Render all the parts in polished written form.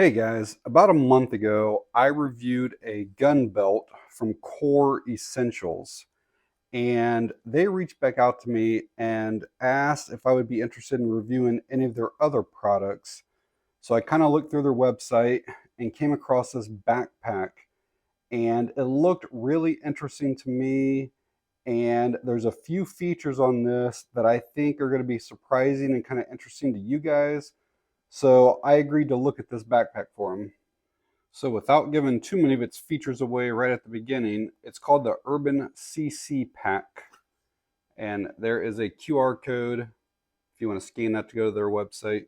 Hey guys, about a month ago, I reviewed a gun belt from Core Essentials, and they reached back out to me and asked if I would be interested in reviewing any of their other products. So I kind of looked through their website and came across this backpack, and it looked really interesting to me. And there's a few features on this that I think are going to be surprising and kind of interesting to you guys. So I agreed to look at this backpack for them. So without giving too many of its features away right at the beginning, it's called the Urban CC Pack. And there is a QR code if you want to scan that to go to their website.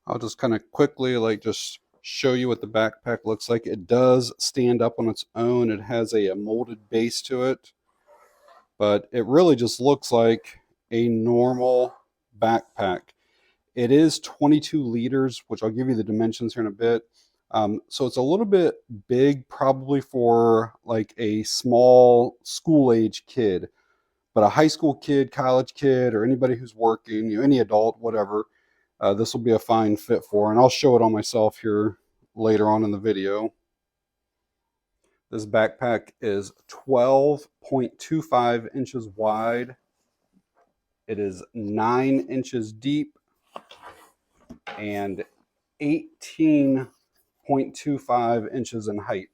I'll just kind of quickly just show you what the backpack looks like. It does stand up on its own. It has a molded base to it, but it really just looks like a normal backpack. It is 22 liters, which I'll give you the dimensions here in a bit. So it's a little bit big probably for like a small school age kid, but a high school kid, college kid, or anybody who's working, any adult, whatever, this will be a fine fit for. And I'll show it on myself here later on in the video. This backpack is 12.25 inches wide. It is 9 inches deep and 18.25 inches in height.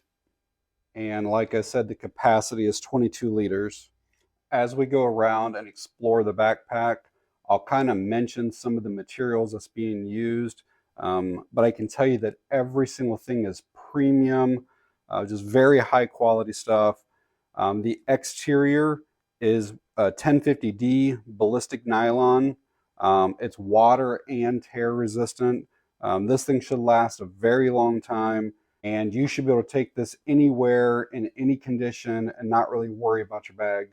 And like I said, the capacity is 22 liters. As we go around and explore the backpack, I'll kind of mention some of the materials that's being used. But I can tell you that every single thing is premium, just very high quality stuff. The exterior is 1050D ballistic nylon. It's water and tear resistant. This thing should last a very long time, and you should be able to take this anywhere in any condition and not really worry about your bag.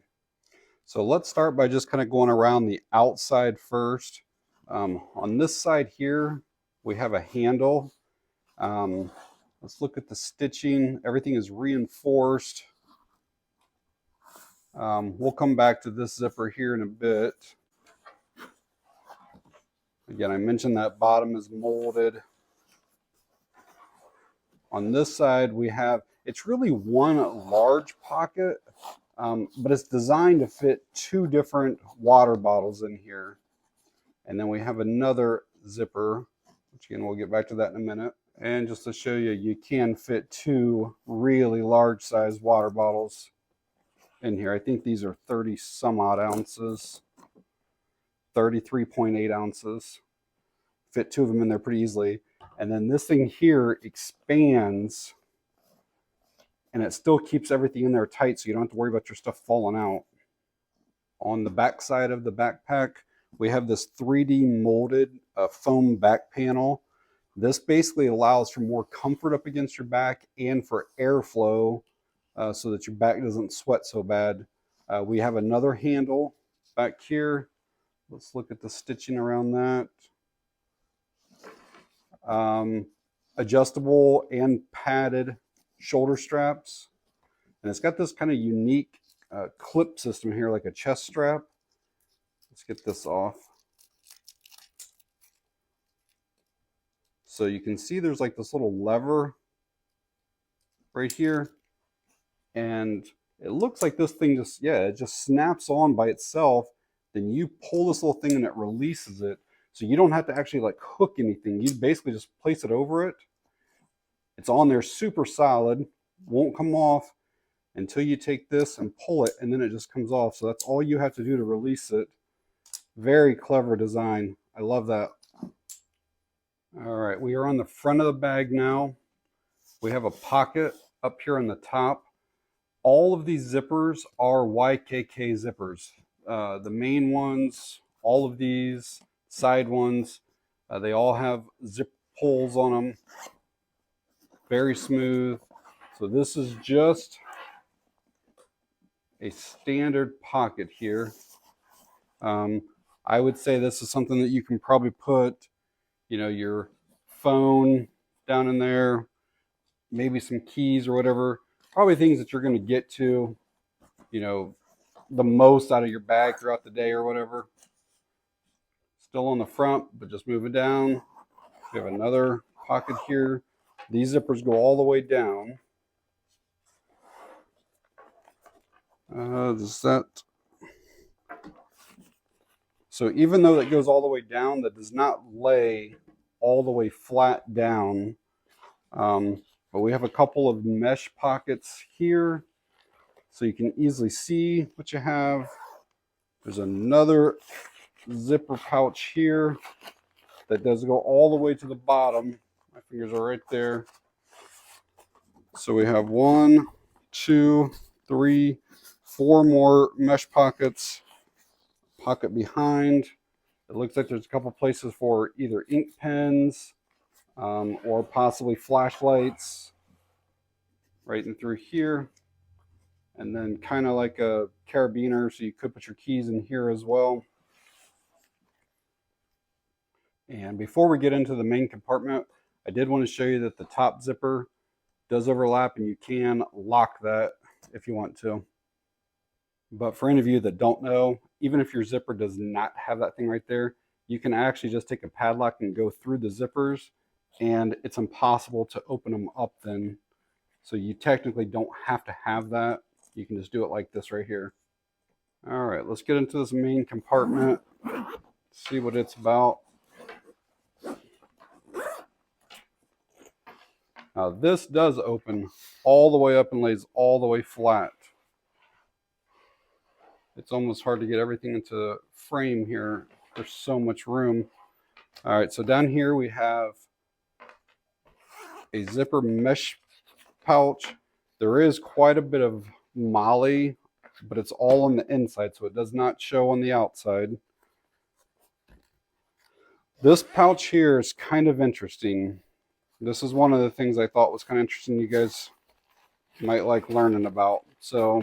So let's start by just kind of going around the outside first. On this side here, we have a handle. Let's look at the stitching. Everything is reinforced. We'll come back to this zipper here in a bit. Again, I mentioned that bottom is molded. On this side, we have, it's really one large pocket, but it's designed to fit two different water bottles in here. And then we have another zipper, which again, we'll get back to that in a minute. And just to show you, you can fit two really large size water bottles in here. I think these are 30 some odd ounces, 33.8 ounces. Fit two of them in there pretty easily. And then this thing here expands and it still keeps everything in there tight, so you don't have to worry about your stuff falling out. On the back side of the backpack, we have this 3D molded foam back panel. This basically allows for more comfort up against your back and for airflow so that your back doesn't sweat so bad. We have another handle back here. Let's look at the stitching around that. Adjustable and padded shoulder straps. And it's got this kind of unique clip system here, like a chest strap. Let's get this off. So you can see there's like this little lever right here. And it looks like this thing just, it just snaps on by itself. Then you pull this little thing and it releases it. So you don't have to actually like hook anything. You basically just place it over it. It's on there super solid, won't come off until you take this and pull it, and then it just comes off. So that's all you have to do to release it. Very clever design. I love that. All right, we are on the front of the bag now. We have a pocket up here on the top. All of these zippers are YKK zippers. The main ones, all of these side ones, they all have zip pulls on them. Very smooth. So this is just a standard pocket here. I would say this is something that you can probably put, your phone down in there, maybe some keys or whatever. Probably things that you're going to get to, the most out of your bag throughout the day or whatever. Still on the front, but just move it down. We have another pocket here. These zippers go all the way down. So even though that goes all the way down, that does not lay all the way flat down. But we have a couple of mesh pockets here, so you can easily see what you have. There's another zipper pouch here that does go all the way to the bottom. My fingers are right there. So we have 1, 2, 3, 4 more mesh pockets. Pocket behind. It looks like there's a couple places for either ink pens or possibly flashlights right in through here. And then kind of like a carabiner, so you could put your keys in here as well. And before we get into the main compartment, I did want to show you that the top zipper does overlap, and you can lock that if you want to. But for any of you that don't know, even if your zipper does not have that thing right there, you can actually just take a padlock and go through the zippers, and it's impossible to open them up then. So you technically don't have to have that. You can just do it like this right here. All right, let's get into this main compartment, see what it's about. Now this does open all the way up and lays all the way flat. It's almost hard to get everything into frame here. There's so much room. All right, so down here we have a zipper mesh pouch. There is quite a bit of moly, but it's all on the inside, so it does not show on the outside. This pouch here is kind of interesting. This is one of the things I thought was kind of interesting you guys might like learning about. So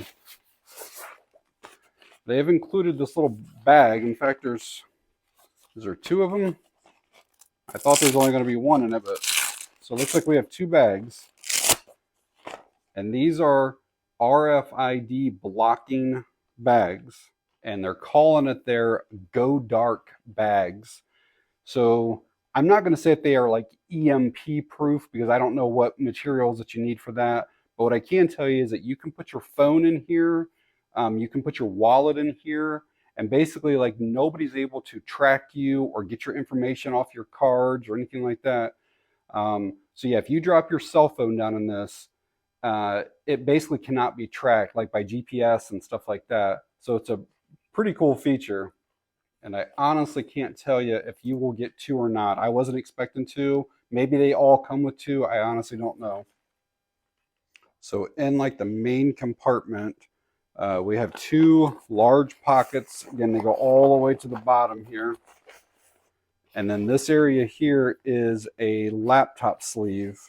they've included this little bag. In fact, is there 2 of them? I thought there was only going to be 1 in it, but so it looks like we have 2 bags. And these are RFID blocking bags, and they're calling it their Go Dark bags. So I'm not going to say that they are like EMP proof, because I don't know what materials that you need for that. But what I can tell you is that you can put your phone in here, you can put your wallet in here, and basically like nobody's able to track you or get your information off your cards or anything like that. So yeah, if you drop your cell phone down in this, it basically cannot be tracked like by GPS and stuff like that. So it's a pretty cool feature. And I honestly can't tell you if you will get 2 or not. I wasn't expecting 2. Maybe they all come with 2. I honestly don't know. So in like the main compartment, we have 2 large pockets. Again, they go all the way to the bottom here. And then this area here is a laptop sleeve.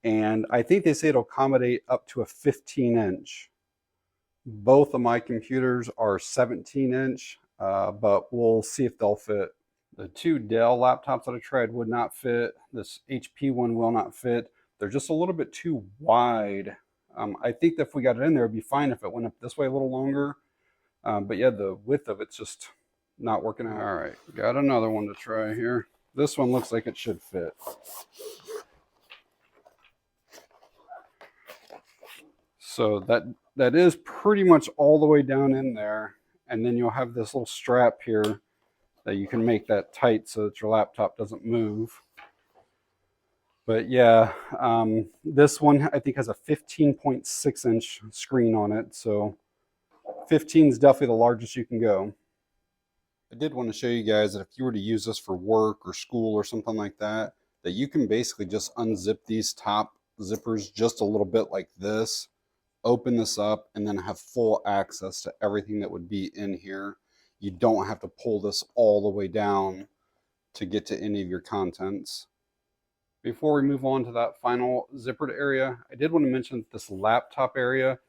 And I think they say it'll accommodate up to a 15-inch. Both of my computers are 17-inch. But we'll see if they'll fit. The 2 Dell laptops that I tried would not fit. This HP one will not fit. They're just a little bit too wide. I think that if we got it in there, it'd be fine if it went up this way a little longer. But yeah, the width of it's just not working out. All right, got another one to try here. This one looks like it should fit. So that is pretty much all the way down in there. And then you'll have this little strap here that you can make that tight so that your laptop doesn't move. But yeah, this one I think has a 15.6-inch screen on it. So 15 is definitely the largest you can go. I did want to show you guys that if you were to use this for work or school or something like that, that you can basically just unzip these top zippers just a little bit like this, open this up, and then have full access to everything that would be in here. You don't have to pull this all the way down to get to any of your contents. Before we move on to that final zippered area, I did want to mention this laptop area.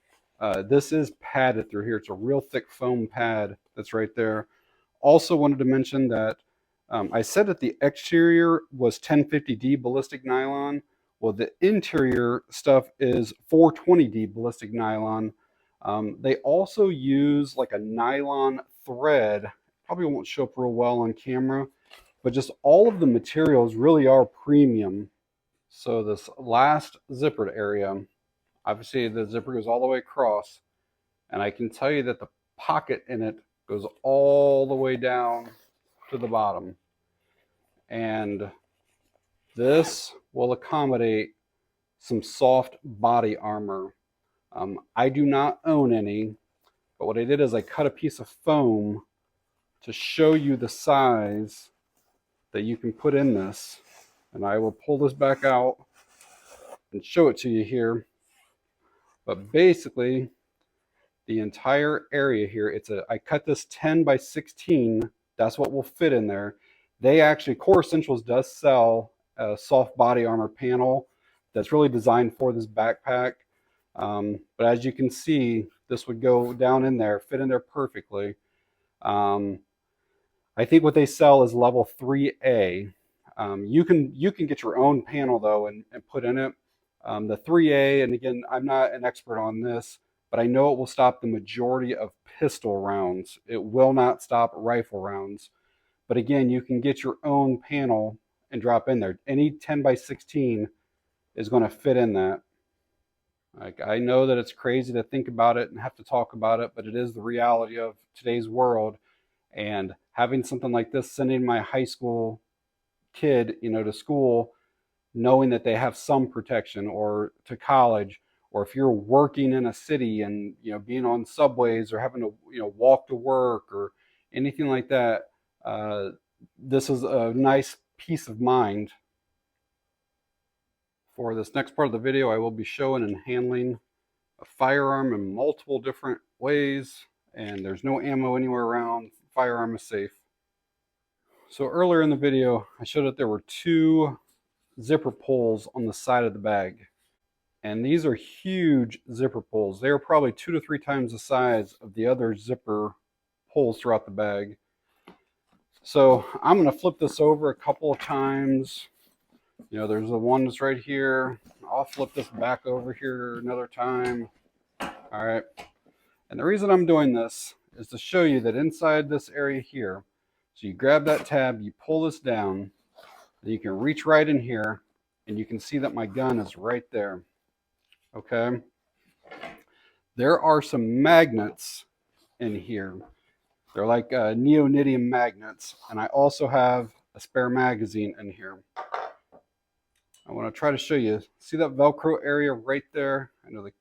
This is padded through here. It's a real thick foam pad that's right there. Also wanted to mention that I said that the exterior was 1050D ballistic nylon. Well, the interior stuff is 420D ballistic nylon. They also use like a nylon thread. Probably won't show up real well on camera, but just all of the materials really are premium. So this last zippered area, obviously the zipper goes all the way across, and I can tell you that the pocket in it goes all the way down to the bottom. And this will accommodate some soft body armor. I do not own any, but what I did is I cut a piece of foam to show you the size that you can put in this. And I will pull this back out and show it to you here. But basically, the entire area here, I cut this 10 by 16. That's what will fit in there. They actually, Core Essentials does sell a soft body armor panel that's really designed for this backpack. But as you can see, this would go down in there, fit in there perfectly. I think what they sell is level 3A. You can get your own panel though and put in it. The 3A, and again, I'm not an expert on this, but I know it will stop the majority of pistol rounds. It will not stop rifle rounds. But again, you can get your own panel and drop in there. Any 10 by 16 is going to fit in that. Like, I know that it's crazy to think about it and have to talk about it, but it is the reality of today's world. And having something like this, sending my high school kid, to school, knowing that they have some protection, or to college, or if you're working in a city and being on subways or having to walk to work or anything like that, this is a nice peace of mind. For this next part of the video, I will be showing and handling a firearm in multiple different ways, and there's no ammo anywhere around. Firearm is safe. So earlier in the video, I showed that there were 2 zipper pulls on the side of the bag. And these are huge zipper pulls. They are probably 2 to 3 times the size of the other zipper pulls throughout the bag. So I'm going to flip this over a couple of times. There's the one that's right here. I'll flip this back over here another time. All right. And the reason I'm doing this is to show you that inside this area here, so you grab that tab, you pull this down, and you can reach right in here, and you can see that my gun is right there. Okay. There are some magnets in here. They're like neodymium magnets, and I also have a spare magazine in here. I want to try to show you. See that Velcro area right there? I know that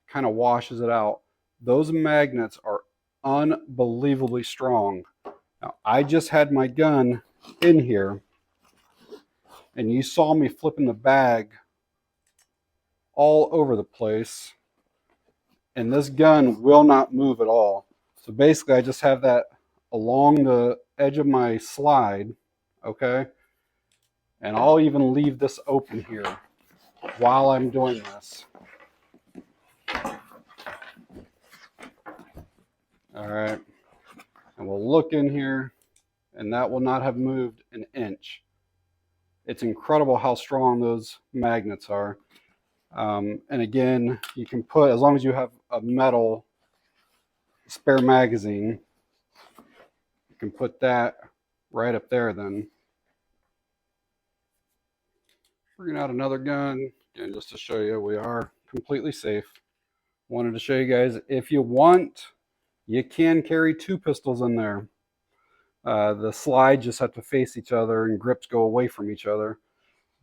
kind of washes it out. Those magnets are unbelievably strong. Now, I just had my gun in here, and you saw me flipping the bag all over the place, and this gun will not move at all. So basically, I just have that along the edge of my slide, okay? And I'll even leave this open here while I'm doing this. All right. And we'll look in here, and that will not have moved an inch. It's incredible how strong those magnets are. And again, you can put, as long as you have a metal spare magazine, you can put that right up there then. Bringing out another gun, again, just to show you we are completely safe. Wanted to show you guys, if you want, you can carry 2 pistols in there. The slides just have to face each other and grips go away from each other.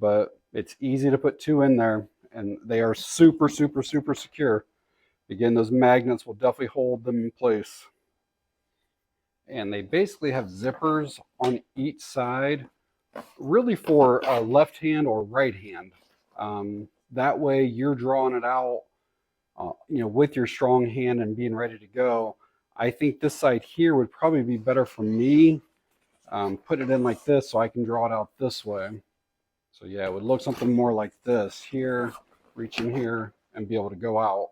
But it's easy to put 2 in there, and they are super, super, super secure. Again, those magnets will definitely hold them in place. And they basically have zippers on each side, really for left hand or right hand. That way you're drawing it out, with your strong hand and being ready to go. I think this side here would probably be better for me. Put it in like this so I can draw it out this way. So yeah, it would look something more like this here, reach in here and be able to go out.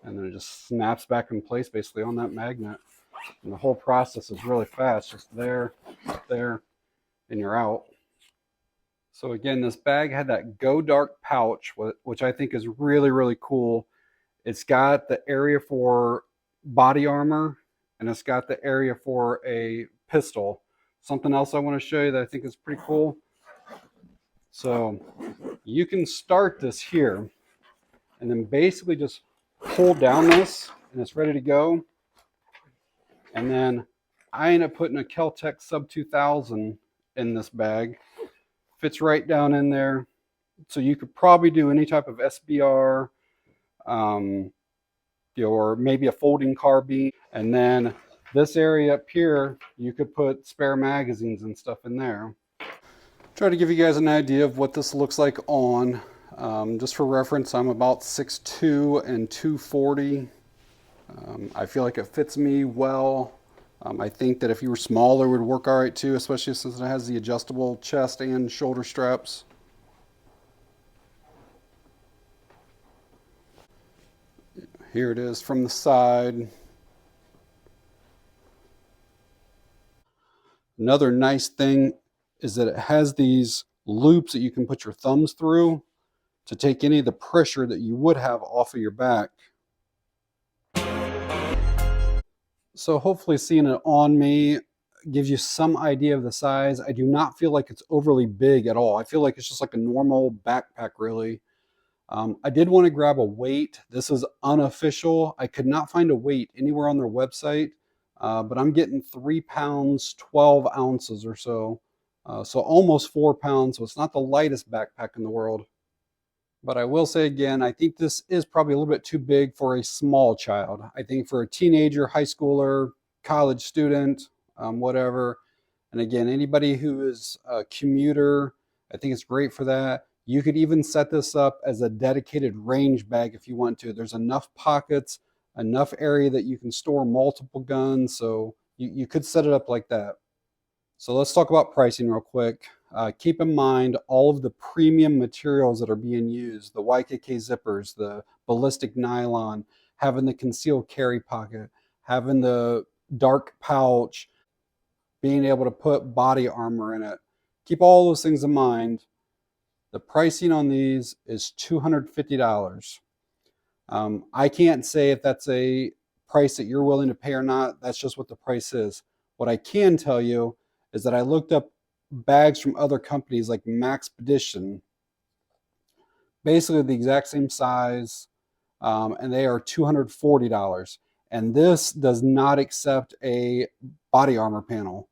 And then it just snaps back in place basically on that magnet. And the whole process is really fast, just there, and you're out. So again, this bag had that Go Dark pouch, which I think is really, really cool. It's got the area for body armor, and it's got the area for a pistol. Something else I want to show you that I think is pretty cool. So you can start this here and then basically just pull down this and it's ready to go. And then I end up putting a Kel-Tec Sub 2000 in this bag. Fits right down in there. So you could probably do any type of SBR, or maybe a folding carbine. And then this area up here, you could put spare magazines and stuff in there. Try to give you guys an idea of what this looks like on. Just for reference, I'm about 6'2" and 240. I feel like it fits me well. I think that if you were smaller, it would work all right too, especially since it has the adjustable chest and shoulder straps. Here it is from the side. Another nice thing is that it has these loops that you can put your thumbs through to take any of the pressure that you would have off of your back. So hopefully seeing it on me gives you some idea of the size. I do not feel like it's overly big at all. I feel like it's just like a normal backpack, really. I did want to grab a weight. This is unofficial. I could not find a weight anywhere on their website, but I'm getting 3 pounds, 12 ounces or so. So almost 4 pounds. So it's not the lightest backpack in the world. But I will say again, I think this is probably a little bit too big for a small child. I think for a teenager, high schooler, college student, whatever. And again, anybody who is a commuter, I think it's great for that. You could even set this up as a dedicated range bag if you want to. There's enough pockets, enough area that you can store multiple guns. So you could set it up like that. So let's talk about pricing real quick. Keep in mind all of the premium materials that are being used, the YKK zippers, the ballistic nylon, having the concealed carry pocket, having the dark pouch, being able to put body armor in it. Keep all those things in mind. The pricing on these is $250. I can't say if that's a price that you're willing to pay or not. That's just what the price is. What I can tell you is that I looked up bags from other companies like Maxpedition, basically the exact same size, and they are $240. And this does not accept a body armor panel.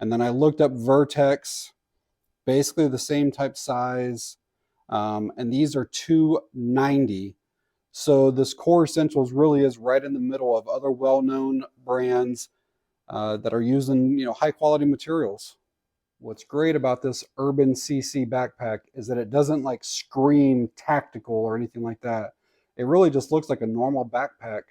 And then I looked up Vertex, basically the same type size, and these are $290. So this Core Essentials really is right in the middle of other well-known brands that are using, high quality materials. What's great about this Urban CC backpack is that it doesn't like scream tactical or anything like that. It really just looks like a normal backpack.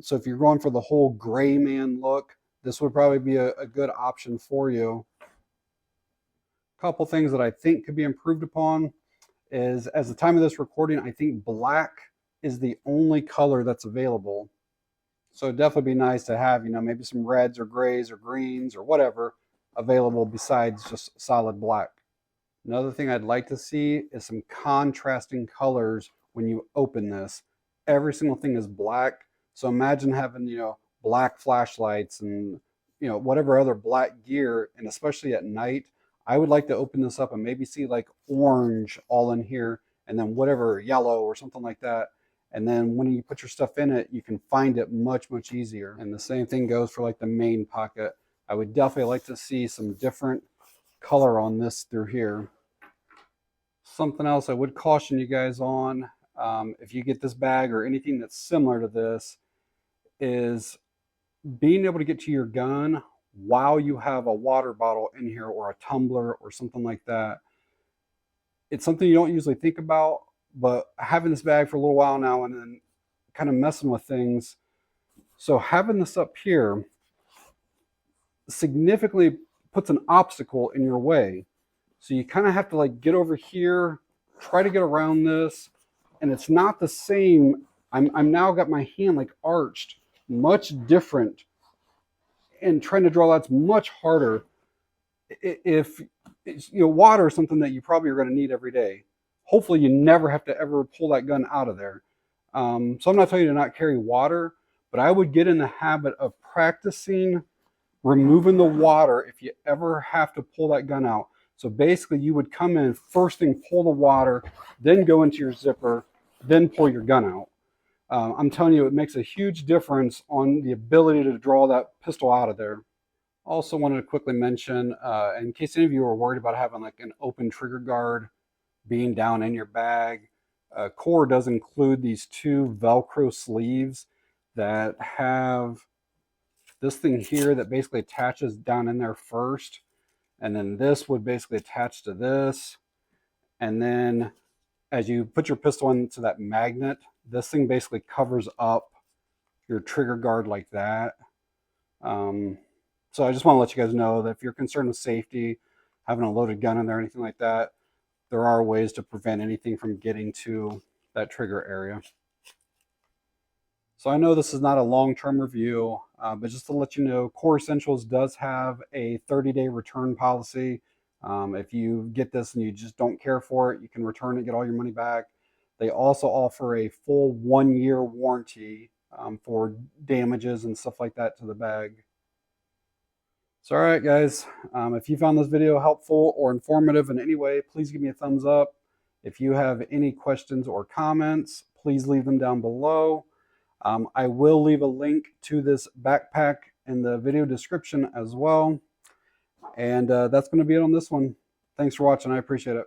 So if you're going for the whole gray man look, this would probably be a good option for you. A couple things that I think could be improved upon is, as the time of this recording, I think black is the only color that's available. So it'd definitely be nice to have, maybe some reds or grays or greens or whatever available besides just solid black. Another thing I'd like to see is some contrasting colors when you open this. Every single thing is black. So imagine having, black flashlights and, whatever other black gear, and especially at night, I would like to open this up and maybe see like orange all in here and then whatever yellow or something like that. And then when you put your stuff in it, you can find it much, much easier. And the same thing goes for like the main pocket. I would definitely like to see some different color on this through here. Something else I would caution you guys on, if you get this bag or anything that's similar to this, is being able to get to your gun while you have a water bottle in here or a tumbler or something like that. It's something you don't usually think about, but having this bag for a little while now and then kind of messing with things. So having this up here significantly puts an obstacle in your way. So you kind of have to like get over here, try to get around this, and it's not the same. I'm now got my hand like arched, much different, and trying to draw that's much harder. If water is something that you probably are going to need every day. Hopefully you never have to ever pull that gun out of there. So I'm not telling you to not carry water, but I would get in the habit of practicing removing the water if you ever have to pull that gun out. So basically you would come in, first thing, pull the water, then go into your zipper, then pull your gun out. I'm telling you, it makes a huge difference on the ability to draw that pistol out of there. Also wanted to quickly mention, in case any of you are worried about having like an open trigger guard being down in your bag, Core does include these two Velcro sleeves that have this thing here that basically attaches down in there first, and then this would basically attach to this, and then as you put your pistol into that magnet, this thing basically covers up your trigger guard like that. So I just want to let you guys know that if you're concerned with safety, having a loaded gun in there or anything like that, there are ways to prevent anything from getting to that trigger area. So I know this is not a long-term review, but just to let you know, Core Essentials does have a 30-day return policy. If you get this and you just don't care for it, you can return it, get all your money back. They also offer a full 1-year warranty for damages and stuff like that to the bag. So all right, guys, if you found this video helpful or informative in any way, please give me a thumbs up. If you have any questions or comments, please leave them down below. I will leave a link to this backpack in the video description as well. And that's going to be it on this one. Thanks for watching. I appreciate it.